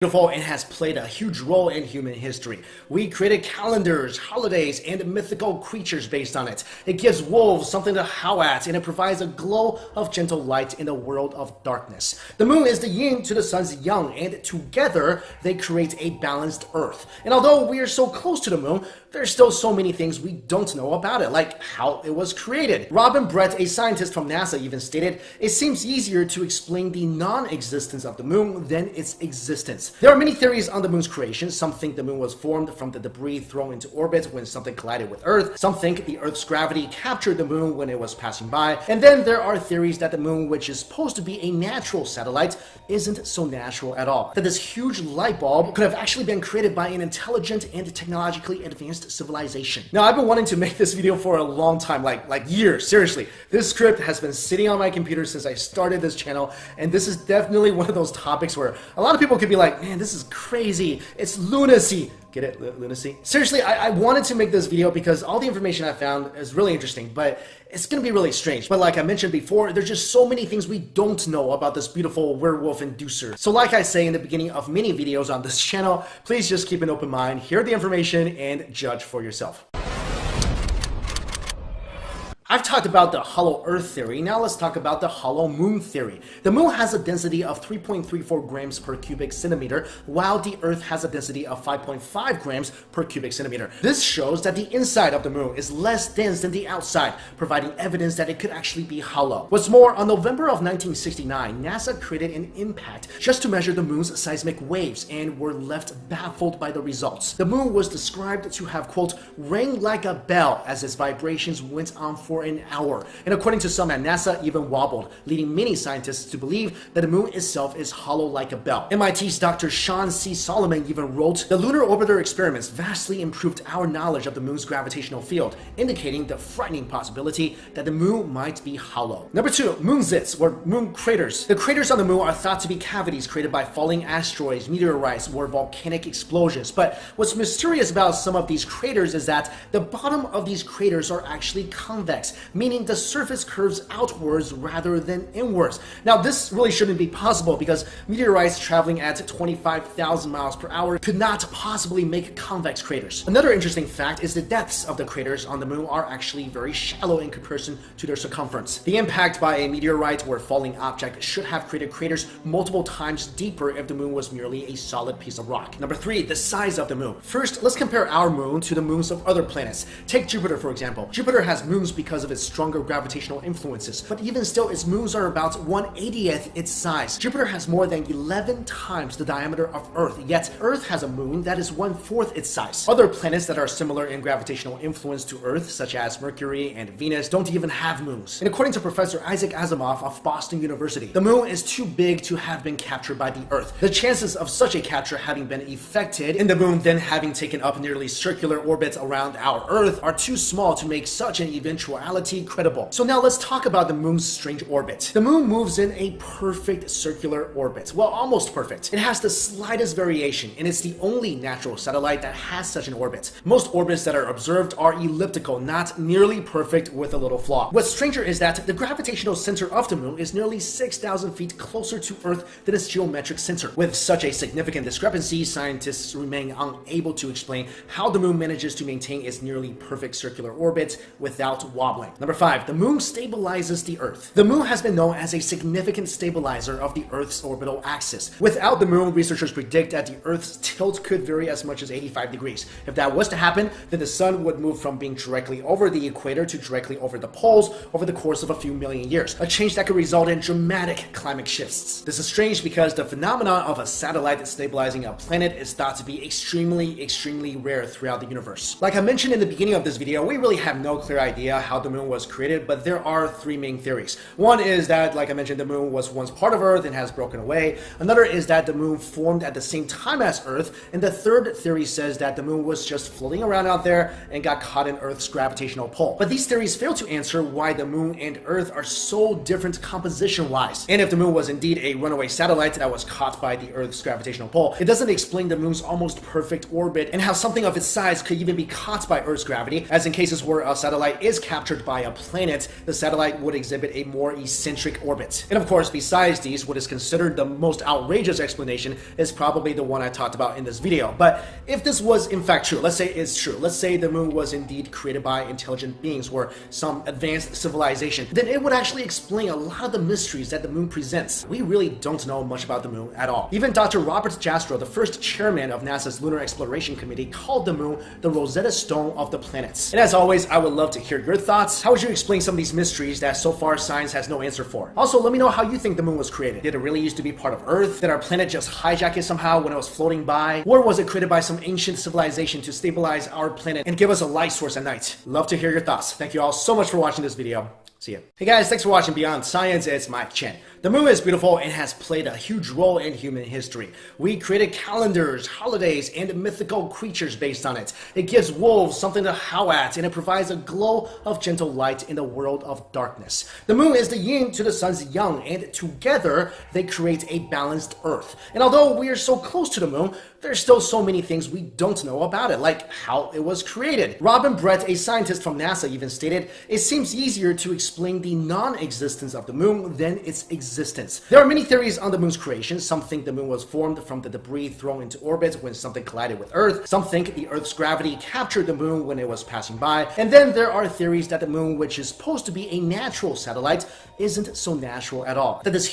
Beautiful and has played a huge role in human history. We created calendars, holidays, and mythical creatures based on it. It gives wolves something to howl at, and it provides a glow of gentle light in a world of darkness. The moon is the yin to the sun's yang, and together they create a balanced earth. And although we are so close to the moon, there's still so many things we don't know about it, like how it was created. Robin Brett, a scientist from NASA, even stated, "It seems easier to explain the non-existence of the moon than its existence." There are many theories on the moon's creation. Some think the moon was formed from the debris thrown into orbit when something collided with Earth. Some think the Earth's gravity captured the moon when it was passing by. And then there are theories that the moon, which is supposed to be a natural satellite, isn't so natural at all. That this huge light bulb could have actually been created by an intelligent and technologically advanced civilization. Now, I've been wanting to make this video for a long time, like years, seriously. This script has been sitting on my computer since I started this channel, and this is definitely one of those topics where a lot of people could be like, man, this is crazy. It's lunacy. Get it? Lunacy? Seriously, I wanted to make this video because all the information I found is really interesting, but it's going to be really strange. But like I mentioned before, there's just so many things we don't know about this beautiful werewolf inducer. So like I say in the beginning of many videos on this channel, please just keep an open mind, hear the information, and judge for yourself. I've talked about the hollow Earth theory. Now let's talk about the hollow moon theory. The moon has a density of 3.34 grams per cubic centimeter, while the Earth has a density of 5.5 grams per cubic centimeter. This shows that the inside of the moon is less dense than the outside, providing evidence that it could actually be hollow. What's more, on November of 1969, NASA created an impact just to measure the moon's seismic waves and were left baffled by the results. The moon was described to have, quote, rang like a bell as its vibrations went on for an hour, and according to some at NASA, even wobbled, leading many scientists to believe that the moon itself is hollow like a bell. MIT's Dr. Sean C. Solomon even wrote, "The lunar orbiter experiments vastly improved our knowledge of the moon's gravitational field, indicating the frightening possibility that the moon might be hollow." Number 2, moonzits, or moon craters. The craters on the moon are thought to be cavities created by falling asteroids, meteorites, or volcanic explosions. But what's mysterious about some of these craters is that the bottom of these craters are actually convex, meaning the surface curves outwards rather than inwards. Now, this really shouldn't be possible because meteorites traveling at 25,000 miles per hour could not possibly make convex craters. Another interesting fact is the depths of the craters on the moon are actually very shallow in comparison to their circumference. The impact by a meteorite or falling object should have created craters multiple times deeper if the moon was merely a solid piece of rock. Number 3, the size of the moon. First, let's compare our moon to the moons of other planets. Take Jupiter, for example. Jupiter has moons because of its stronger gravitational influences, but even still, its moons are about 1/80th its size. Jupiter has more than 11 times the diameter of Earth, yet Earth has a moon that is 1/4 its size. Other planets that are similar in gravitational influence to Earth, such as Mercury and Venus, don't even have moons. And according to Professor Isaac Asimov of Boston University, the moon is too big to have been captured by the Earth. The chances of such a capture having been effected in the moon then having taken up nearly circular orbits around our Earth are too small to make such an eventuality credible. So now let's talk about the moon's strange orbit. The moon moves in a perfect circular orbit. Well, almost perfect. It has the slightest variation, and it's the only natural satellite that has such an orbit. Most orbits that are observed are elliptical, not nearly perfect with a little flaw. What's stranger is that the gravitational center of the moon is nearly 6,000 feet closer to Earth than its geometric center. With such a significant discrepancy, scientists remain unable to explain how the moon manages to maintain its nearly perfect circular orbit without wobbling. Number 5, the moon stabilizes the Earth. The moon has been known as a significant stabilizer of the Earth's orbital axis. Without the moon, researchers predict that the Earth's tilt could vary as much as 85 degrees. If that was to happen, then the sun would move from being directly over the equator to directly over the poles over the course of a few million years, a change that could result in dramatic climate shifts. This is strange because the phenomenon of a satellite stabilizing a planet is thought to be extremely rare throughout the universe. Like I mentioned in the beginning of this video, we really have no clear idea how the moon was created, but there are 3 main theories. One is that, like I mentioned, the moon was once part of Earth and has broken away. Another is that the moon formed at the same time as Earth. And the third theory says that the moon was just floating around out there and got caught in Earth's gravitational pull. But these theories fail to answer why the moon and Earth are so different composition-wise. And if the moon was indeed a runaway satellite that was caught by the Earth's gravitational pull, it doesn't explain the moon's almost perfect orbit and how something of its size could even be caught by Earth's gravity, as in cases where a satellite is captured captured by a planet, the satellite would exhibit a more eccentric orbit. And of course, besides these, what is considered the most outrageous explanation is probably the one I talked about in this video. But if this was in fact true, let's say it's true, let's say the moon was indeed created by intelligent beings or some advanced civilization, then it would actually explain a lot of the mysteries that the moon presents. We really don't know much about the moon at all. Even Dr. Robert Jastrow, the first chairman of NASA's Lunar Exploration Committee, called the moon the Rosetta Stone of the planets. And as always, I would love to hear your thoughts. How would you explain some of these mysteries that so far science has no answer for? Also, let me know how you think the moon was created. Did it really used to be part of Earth? Did our planet just hijack it somehow when it was floating by? Or was it created by some ancient civilization to stabilize our planet and give us a light source at night? Love to hear your thoughts. Thank you all so much for watching this video. See ya. Hey guys, thanks for watching Beyond Science. It's Mike Chen. The moon is beautiful and has played a huge role in human history. We created calendars, holidays, and mythical creatures based on it. It gives wolves something to howl at, and it provides a glow of gentle light in a world of darkness. The moon is the yin to the sun's yang, and together they create a balanced Earth. And although we are so close to the moon, there's still so many things we don't know about it, like how it was created. Robin Brett, a scientist from NASA, even stated, "It seems easier to explain the non-existence of the moon than its existence." There are many theories on the moon's creation. Some think the moon was formed from the debris thrown into orbit when something collided with Earth. Some think the Earth's gravity captured the moon when it was passing by. And then there are theories that the moon, which is supposed to be a natural satellite, isn't so natural at all. That this